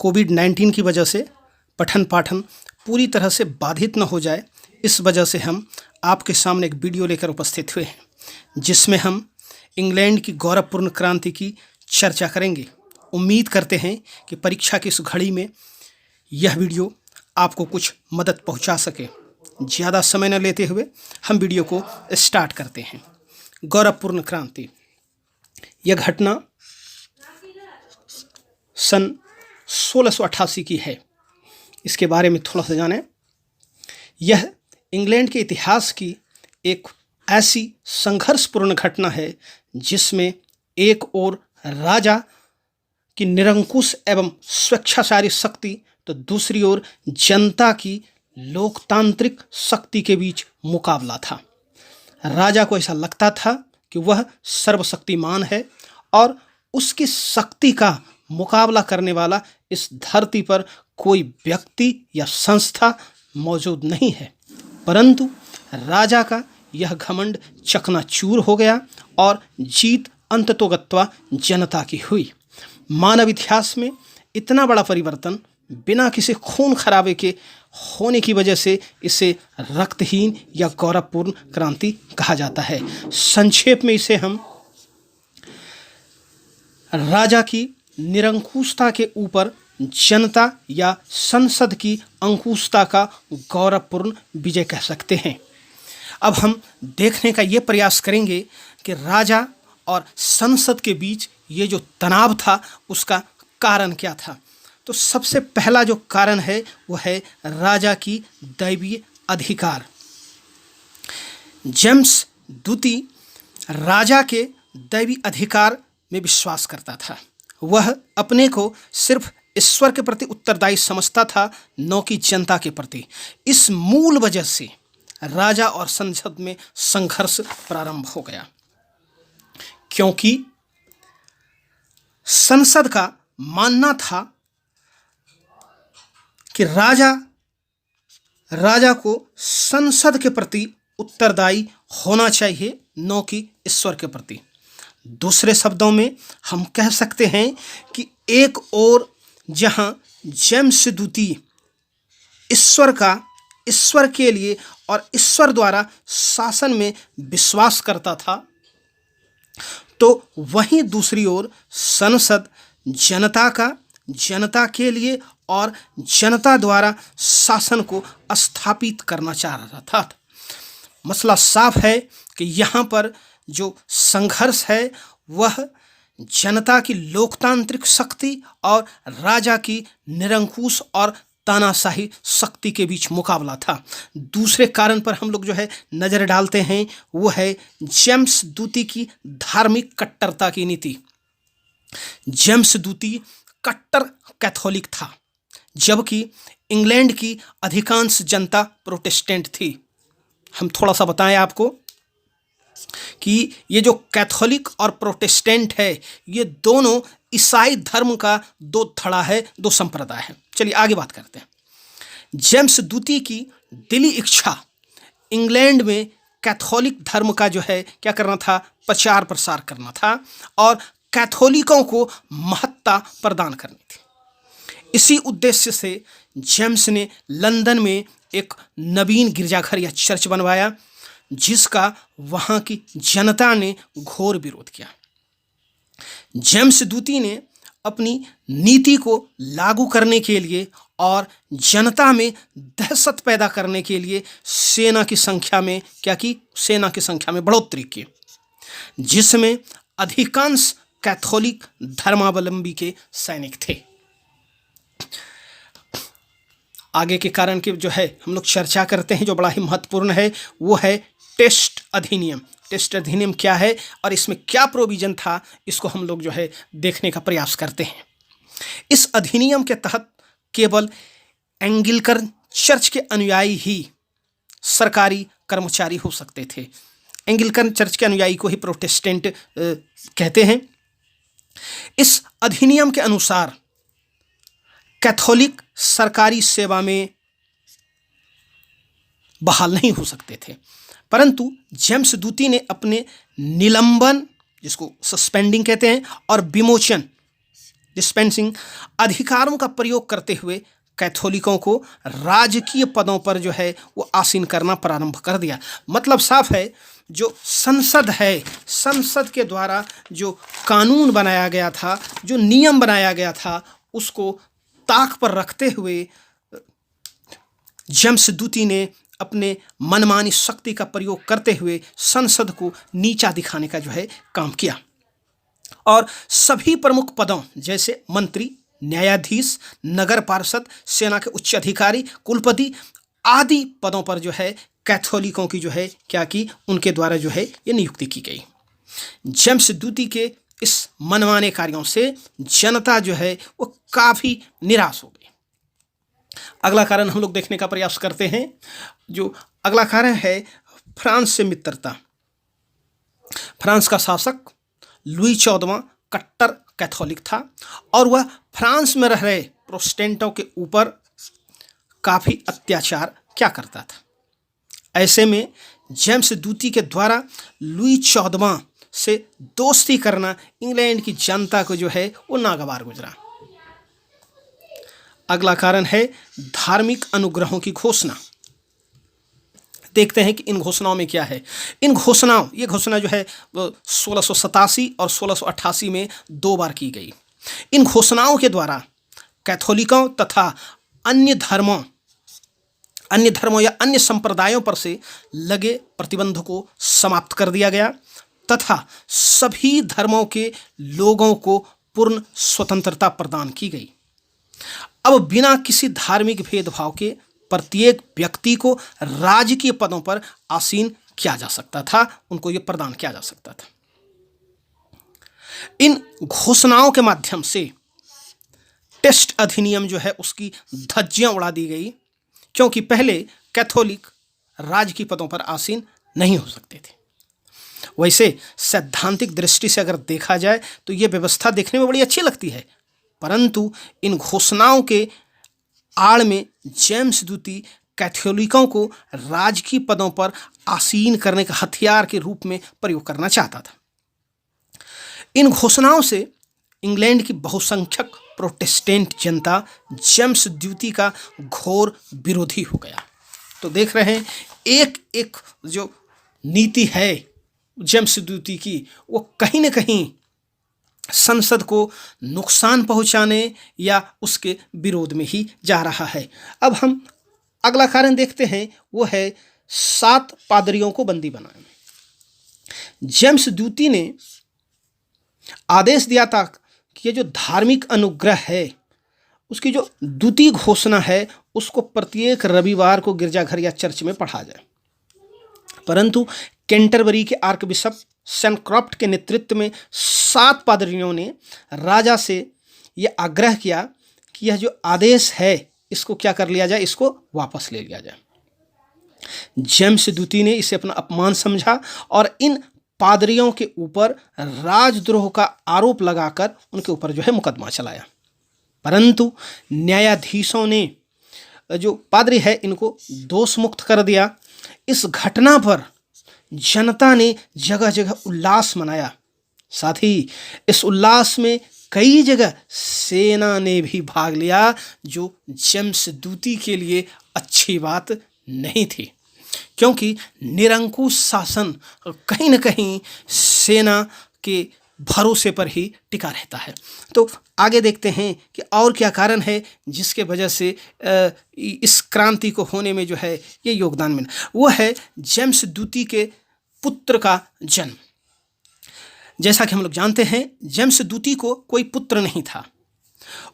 कोविड-19 की वजह से पठन पाठन पूरी तरह से बाधित न हो जाए, इस वजह से हम आपके सामने एक वीडियो लेकर उपस्थित हुए हैं, जिसमें हम इंग्लैंड की गौरवपूर्ण क्रांति की चर्चा करेंगे। उम्मीद करते हैं कि परीक्षा की इस घड़ी में यह वीडियो आपको कुछ मदद पहुंचा सके। ज़्यादा समय न लेते हुए हम वीडियो को स्टार्ट करते हैं। गौरवपूर्ण क्रांति, यह घटना सन 1688 की है। इसके बारे में थोड़ा सा जानें। यह इंग्लैंड के इतिहास की एक ऐसी संघर्षपूर्ण घटना है जिसमें एक ओर राजा की निरंकुश एवं स्वेच्छाचारी शक्ति तो दूसरी ओर जनता की लोकतांत्रिक शक्ति के बीच मुकाबला था। राजा को ऐसा लगता था कि वह सर्वशक्तिमान है और उसकी शक्ति का मुकाबला करने वाला इस धरती पर कोई व्यक्ति या संस्था मौजूद नहीं है। परंतु राजा का यह घमंड चकनाचूर हो गया और जीत अंततोगत्वा जनता की हुई। मानव इतिहास में इतना बड़ा परिवर्तन बिना किसी खून खराबे के होने की वजह से इसे रक्तहीन या गौरवपूर्ण क्रांति कहा जाता है। संक्षेप में इसे हम राजा की निरंकुशता के ऊपर जनता या संसद की अंकुशता का गौरवपूर्ण विजय कह सकते हैं। अब हम देखने का ये प्रयास करेंगे कि राजा और संसद के बीच ये जो तनाव था उसका कारण क्या था। तो सबसे पहला जो कारण है वो है राजा की दैवीय अधिकार। जेम्स द्वितीय राजा के दैवीय अधिकार में विश्वास करता था। वह अपने को सिर्फ ईश्वर के प्रति उत्तरदायी समझता था, न कि जनता के प्रति। इस मूल वजह से राजा और संसद में संघर्ष प्रारंभ हो गया, क्योंकि संसद का मानना था कि राजा को संसद के प्रति उत्तरदायी होना चाहिए, न कि ईश्वर के प्रति। दूसरे शब्दों में हम कह सकते हैं कि एक ओर जहां जेम्स द्वितीय ईश्वर के लिए और ईश्वर द्वारा शासन में विश्वास करता था, तो वहीं दूसरी ओर संसद जनता के लिए और जनता द्वारा शासन को स्थापित करना चाह रहा था। मसला साफ है कि यहाँ पर जो संघर्ष है वह जनता की लोकतांत्रिक शक्ति और राजा की निरंकुश और तानाशाही शक्ति के बीच मुकाबला था। दूसरे कारण पर हम लोग जो है नज़र डालते हैं वो है जेम्स द्वितीय की धार्मिक कट्टरता की नीति। जेम्स द्वितीय कट्टर कैथोलिक था, जबकि इंग्लैंड की अधिकांश जनता प्रोटेस्टेंट थी। हम थोड़ा सा बताएं आपको कि ये जो कैथोलिक और प्रोटेस्टेंट है, ये दोनों ईसाई धर्म का दो धड़ा है, दो संप्रदाय है। चलिए आगे बात करते हैं। जेम्स द्वितीय की दिली इच्छा इंग्लैंड में कैथोलिक धर्म का जो है क्या करना था, प्रचार प्रसार करना था और कैथोलिकों को महत्ता प्रदान करनी थी। इसी उद्देश्य से जेम्स ने लंदन में एक नवीन गिरजाघर या चर्च बनवाया, जिसका वहाँ की जनता ने घोर विरोध किया। जेम्स द्वितीय ने अपनी नीति को लागू करने के लिए और जनता में दहशत पैदा करने के लिए सेना की संख्या में बढ़ोतरी की, जिसमें अधिकांश कैथोलिक धर्मावलंबी के सैनिक थे। आगे के कारण की जो है हम लोग चर्चा करते हैं, जो बड़ा ही महत्वपूर्ण है वो है टेस्ट अधिनियम। टेस्ट अधिनियम क्या है और इसमें क्या प्रोविजन था, इसको हम लोग जो है देखने का प्रयास करते हैं। इस अधिनियम के तहत केवल एंग्लिकन चर्च के अनुयायी ही सरकारी कर्मचारी हो सकते थे। एंग्लिकन चर्च के अनुयायी को ही प्रोटेस्टेंट कहते हैं। इस अधिनियम के अनुसार कैथोलिक सरकारी सेवा में बहाल नहीं हो सकते थे, परंतु जेम्स द्वितीय ने अपने निलंबन, जिसको सस्पेंडिंग कहते हैं, और विमोचन डिस्पेंसिंग अधिकारों का प्रयोग करते हुए कैथोलिकों को राजकीय पदों पर जो है वो आसीन करना प्रारंभ कर दिया। मतलब साफ है, जो संसद है, संसद के द्वारा जो कानून बनाया गया था, जो नियम बनाया गया था, उसको ताक पर रखते हुए जेम्स द्वितीय ने अपने मनमानी शक्ति का प्रयोग करते हुए संसद को नीचा दिखाने का जो है काम किया और सभी प्रमुख पदों जैसे मंत्री, न्यायाधीश, नगर पार्षद, सेना के उच्च अधिकारी, कुलपति आदि पदों पर जो है कैथोलिकों की जो है क्या की, उनके द्वारा जो है ये नियुक्ति की गई। जेम्स द्वितीय के इस मनमाने कार्यों से जनता जो है वो काफ़ी निराश हो गई। अगला कारण हम लोग देखने का प्रयास करते हैं। जो अगला कारण है फ्रांस से मित्रता। फ्रांस का शासक लुई 14वां कट्टर कैथोलिक था और वह फ्रांस में रह रहे प्रोटेस्टेंटों के ऊपर काफ़ी अत्याचार क्या करता था। ऐसे में जेम्स द्वितीय के द्वारा लुई 14वां से दोस्ती करना इंग्लैंड की जनता को जो है वो नागवार गुजरा। अगला कारण है धार्मिक अनुग्रहों की घोषणा। देखते हैं कि इन घोषणाओं में क्या है। ये घोषणा जो है 1687 और 1688 में 2 बार की गई। इन घोषणाओं के द्वारा कैथोलिकों तथा अन्य धर्मों या अन्य संप्रदायों पर से लगे प्रतिबंधों को समाप्त कर दिया गया तथा सभी धर्मों के लोगों को पूर्ण स्वतंत्रता प्रदान की गई। अब बिना किसी धार्मिक भेदभाव के प्रत्येक व्यक्ति को राजकीय पदों पर आसीन किया जा सकता था, उनको ये प्रदान किया जा सकता था। इन घोषणाओं के माध्यम से टेस्ट अधिनियम जो है उसकी धज्जियां उड़ा दी गई, क्योंकि पहले कैथोलिक राजकीय पदों पर आसीन नहीं हो सकते थे। वैसे सैद्धांतिक दृष्टि से अगर देखा जाए तो ये व्यवस्था देखने में बड़ी अच्छी लगती है, परंतु इन घोषणाओं के आड़ में जेम्स द्वितीय कैथोलिकों को राजकीय पदों पर आसीन करने का हथियार के रूप में प्रयोग करना चाहता था। इन घोषणाओं से इंग्लैंड की बहुसंख्यक प्रोटेस्टेंट जनता जेम्स द्वितीय का घोर विरोधी हो गया। तो देख रहे हैं एक एक जो नीति है जेम्स द्वितीय की, वो कहीं न कहीं संसद को नुकसान पहुंचाने या उसके विरोध में ही जा रहा है। अब हम अगला कारण देखते हैं, वो है 7 पादरियों को बंदी बनाना। जेम्स द्वितीय ने आदेश दिया था कि ये जो धार्मिक अनुग्रह है, उसकी जो द्वितीय घोषणा है, उसको प्रत्येक रविवार को गिरजाघर या चर्च में पढ़ा जाए। परंतु कैंटरबरी के आर्कबिशप सैनक्रॉफ्ट के नेतृत्व में 7 पादरियों ने राजा से यह आग्रह किया कि यह जो आदेश है इसको क्या कर लिया जाए, इसको वापस ले लिया जाए। जेम्स द्वितीय ने इसे अपना अपमान समझा और इन पादरियों के ऊपर राजद्रोह का आरोप लगाकर उनके ऊपर जो है मुकदमा चलाया। परंतु न्यायाधीशों ने जो पादरी है इनको दोष मुक्त कर दिया। इस घटना पर जनता ने जगह जगह उल्लास मनाया। साथ ही इस उल्लास में कई जगह सेना ने भी भाग लिया, जो जेम्स द्वितीय के लिए अच्छी बात नहीं थी, क्योंकि निरंकुश शासन कहीं न कहीं सेना के भरोसे पर ही टिका रहता है। तो आगे देखते हैं कि और क्या कारण है जिसके वजह से इस क्रांति को होने में जो है ये योगदान मिला। वो है जेम्स द्वितीय के पुत्र का जन्म। जैसा कि हम लोग जानते हैं, जेम्स द्वितीय को कोई पुत्र नहीं था।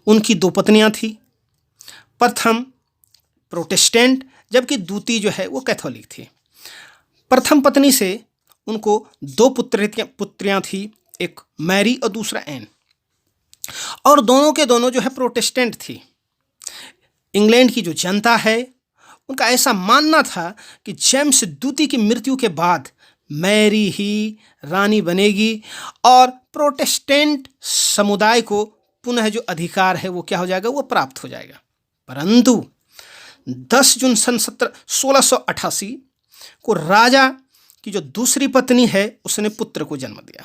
उनकी 2 पत्नियां थी, प्रथम प्रोटेस्टेंट जबकि द्वितीय जो है वो कैथोलिक थी। प्रथम पत्नी से उनको 2 पुत्रियां थी, एक मैरी और दूसरा एन, और दोनों के दोनों जो है प्रोटेस्टेंट थी। इंग्लैंड की जो जनता है उनका ऐसा मानना था कि जेम्स द्वितीय की मृत्यु के बाद मैरी ही रानी बनेगी और प्रोटेस्टेंट समुदाय को पुनः जो अधिकार है वो क्या हो जाएगा, वो प्राप्त हो जाएगा। परंतु 10 जून सन 1688 को राजा की जो दूसरी पत्नी है उसने पुत्र को जन्म दिया।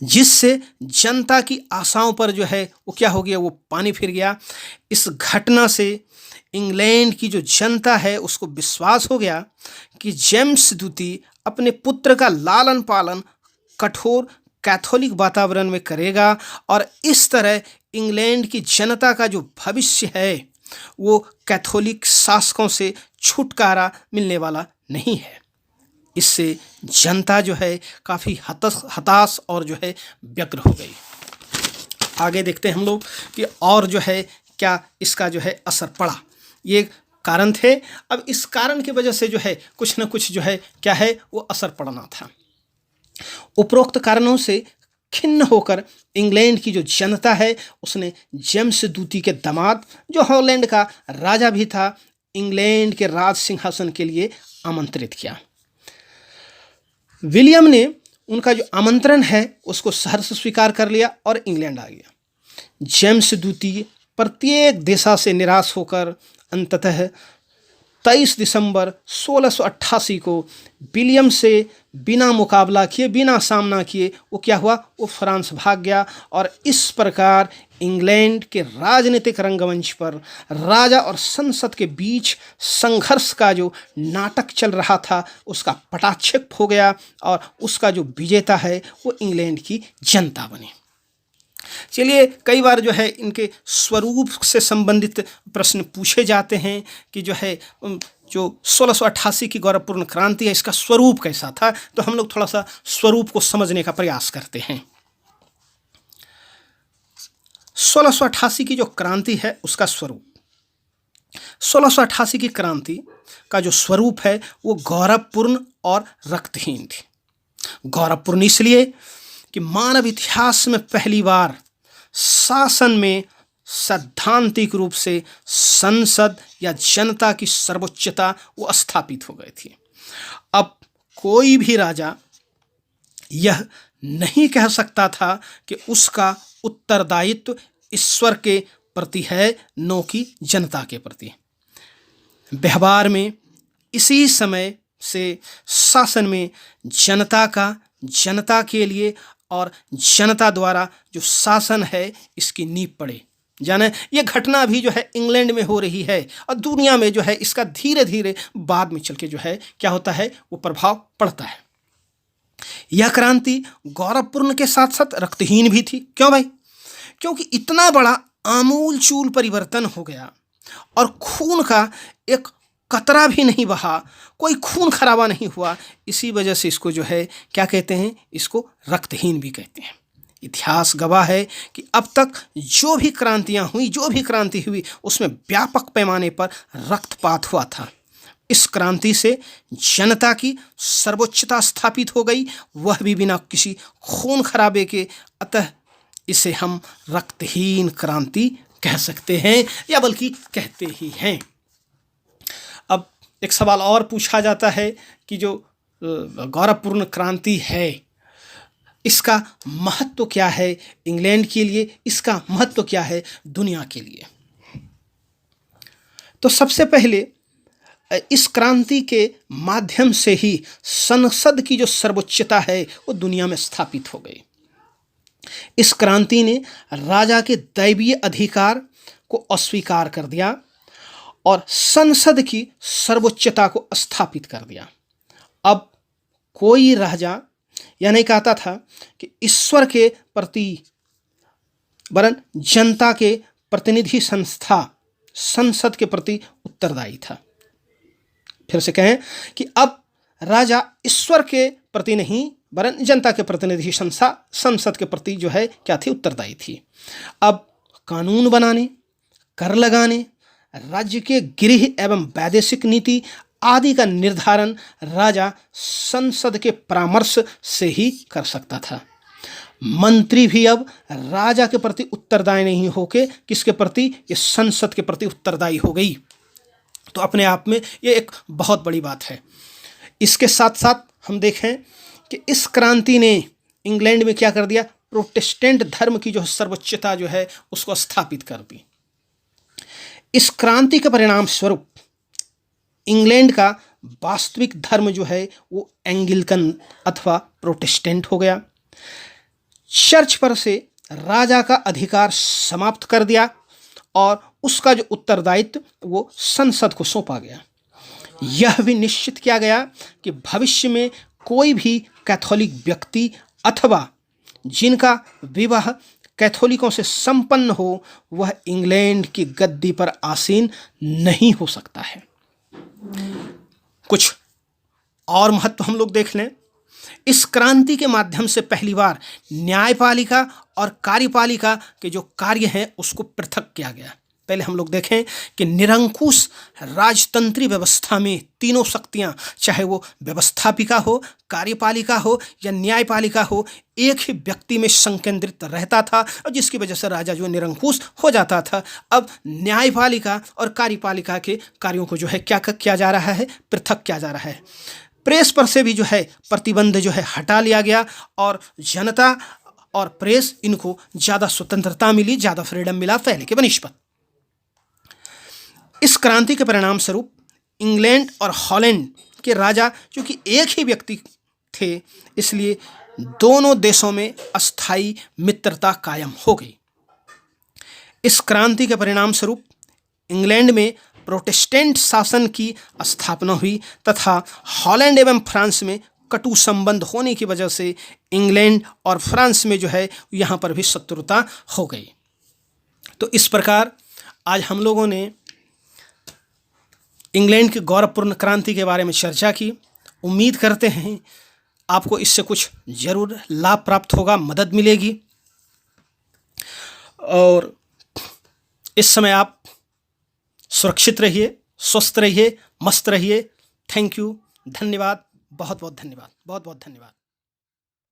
जिससे जनता की आशाओं पर जो है वो क्या हो गया, वो पानी फिर गया। इस घटना से इंग्लैंड की जो जनता है उसको विश्वास हो गया कि जेम्स द्वितीय अपने पुत्र का लालन पालन कठोर कैथोलिक वातावरण में करेगा और इस तरह इंग्लैंड की जनता का जो भविष्य है वो कैथोलिक शासकों से छुटकारा मिलने वाला नहीं है। इससे जनता जो है काफ़ी हताश और जो है व्यग्र हो गई। आगे देखते हैं हम लोग कि और जो है क्या इसका जो है असर पड़ा। ये कारण थे। अब इस कारण की वजह से जो है कुछ न कुछ जो है क्या है वो असर पड़ना था। उपरोक्त कारणों से खिन्न होकर इंग्लैंड की जो जनता है उसने जेम्स द्वितीय के दामाद, जो हॉलैंड का राजा भी था, इंग्लैंड के राज सिंहासन के लिए आमंत्रित किया। विलियम ने उनका जो आमंत्रण है उसको सहर्ष स्वीकार कर लिया और इंग्लैंड आ गया। जेम्स द्वितीय प्रत्येक दिशा से निराश होकर अंततः 23 दिसंबर 1688 को विलियम से बिना मुकाबला किए, बिना सामना किए वो क्या हुआ, वो फ्रांस भाग गया। और इस प्रकार इंग्लैंड के राजनीतिक रंगमंच पर राजा और संसद के बीच संघर्ष का जो नाटक चल रहा था उसका पटाक्षेप हो गया और उसका जो विजेता है वो इंग्लैंड की जनता बनी। चलिए, कई बार जो है इनके स्वरूप से संबंधित प्रश्न पूछे जाते हैं कि जो है जो 1688 की गौरवपूर्ण क्रांति है इसका स्वरूप कैसा था, तो हम लोग थोड़ा सा स्वरूप को समझने का प्रयास करते हैं। 1688 की जो क्रांति है उसका स्वरूप, 1688 की क्रांति का जो स्वरूप है वो गौरवपूर्ण और रक्तहीन थी। गौरवपूर्ण इसलिए कि मानव इतिहास में पहली बार शासन में सैद्धांतिक रूप से संसद या जनता की सर्वोच्चता वो स्थापित हो गई थी। अब कोई भी राजा यह नहीं कह सकता था कि उसका उत्तरदायित्व ईश्वर के प्रति है, न कि जनता के प्रति। व्यवहार में इसी समय से शासन में जनता का, जनता के लिए और जनता द्वारा जो शासन है इसकी नींव पड़े। जाने ये घटना भी जो है इंग्लैंड में हो रही है और दुनिया में जो है इसका धीरे धीरे बाद में चल के जो है क्या होता है वो प्रभाव पड़ता है। यह क्रांति गौरवपूर्ण के साथ साथ रक्तहीन भी थी। क्यों भाई? क्योंकि इतना बड़ा आमूलचूल परिवर्तन हो गया और खून का एक कतरा भी नहीं बहा, कोई खून खराबा नहीं हुआ। इसी वजह से इसको जो है क्या कहते हैं, इसको रक्तहीन भी कहते हैं। इतिहास गवाह है कि अब तक जो भी क्रांतियां हुई, जो भी क्रांति हुई उसमें व्यापक पैमाने पर रक्तपात हुआ था। इस क्रांति से जनता की सर्वोच्चता स्थापित हो गई, वह भी बिना किसी खून खराबे के। अतः इसे हम रक्तहीन क्रांति कह सकते हैं या बल्कि कहते ही हैं। अब एक सवाल और पूछा जाता है कि जो गौरवपूर्ण क्रांति है इसका महत्व क्या है इंग्लैंड के लिए, इसका महत्व क्या है दुनिया के लिए। तो सबसे पहले इस क्रांति के माध्यम से ही संसद की जो सर्वोच्चता है वो दुनिया में स्थापित हो गई। इस क्रांति ने राजा के दैवीय अधिकार को अस्वीकार कर दिया और संसद की सर्वोच्चता को स्थापित कर दिया। अब कोई राजा यह नहीं कहता था कि ईश्वर के प्रति वरन जनता के प्रतिनिधि संस्था संसद के प्रति उत्तरदायी था। फिर से कहें कि अब राजा ईश्वर के प्रति नहीं वरन जनता के प्रतिनिधि संस्था संसद के प्रति जो है क्या थी, उत्तरदायी थी। अब कानून बनाने, कर लगाने, राज्य के गृह एवं वैदेशिक नीति आदि का निर्धारण राजा संसद के परामर्श से ही कर सकता था। मंत्री भी अब राजा के प्रति उत्तरदायी नहीं होके किसके प्रति, ये संसद के प्रति उत्तरदायी हो गई। तो अपने आप में ये एक बहुत बड़ी बात है। इसके साथ साथ हम देखें कि इस क्रांति ने इंग्लैंड में क्या कर दिया, प्रोटेस्टेंट धर्म की जो सर्वोच्चता जो है उसको स्थापित कर दी। इस क्रांति के परिणाम स्वरूप इंग्लैंड का वास्तविक धर्म जो है वो एंग्लिकन अथवा प्रोटेस्टेंट हो गया। चर्च पर से राजा का अधिकार समाप्त कर दिया और उसका जो उत्तरदायित्व वो संसद को सौंपा गया। यह भी निश्चित किया गया कि भविष्य में कोई भी कैथोलिक व्यक्ति अथवा जिनका विवाह कैथोलिकों से संपन्न हो वह इंग्लैंड की गद्दी पर आसीन नहीं हो सकता है। कुछ और महत्व हम लोग देख लें। इस क्रांति के माध्यम से पहली बार न्यायपालिका और कार्यपालिका के जो कार्य हैं उसको पृथक किया गया। पहले हम लोग देखें कि निरंकुश राजतंत्री व्यवस्था में तीनों शक्तियां, चाहे वो व्यवस्थापिका हो, कार्यपालिका हो या न्यायपालिका हो, एक ही व्यक्ति में संकेंद्रित रहता था और जिसकी वजह से राजा जो निरंकुश हो जाता था। अब न्यायपालिका और कार्यपालिका के कार्यों को जो है क्या किया जा रहा है, पृथक किया जा रहा है। प्रेस पर से भी जो है प्रतिबंध जो है हटा लिया गया और जनता और प्रेस इनको ज़्यादा स्वतंत्रता मिली, ज़्यादा फ्रीडम मिला पहले के बनिस्पत। इस क्रांति के परिणाम स्वरूप इंग्लैंड और हॉलैंड के राजा चूँकि एक ही व्यक्ति थे, इसलिए दोनों देशों में अस्थायी मित्रता कायम हो गई। इस क्रांति के परिणाम स्वरूप इंग्लैंड में प्रोटेस्टेंट शासन की स्थापना हुई तथा हॉलैंड एवं फ्रांस में कटु संबंध होने की वजह से इंग्लैंड और फ्रांस में जो है यहाँ पर भी शत्रुता हो गई। तो इस प्रकार आज हम लोगों ने इंग्लैंड की गौरवपूर्ण क्रांति के बारे में चर्चा की। उम्मीद करते हैं आपको इससे कुछ ज़रूर लाभ प्राप्त होगा, मदद मिलेगी। और इस समय आप सुरक्षित रहिए, स्वस्थ रहिए, मस्त रहिए। थैंक यू, धन्यवाद, बहुत बहुत धन्यवाद, बहुत बहुत धन्यवाद।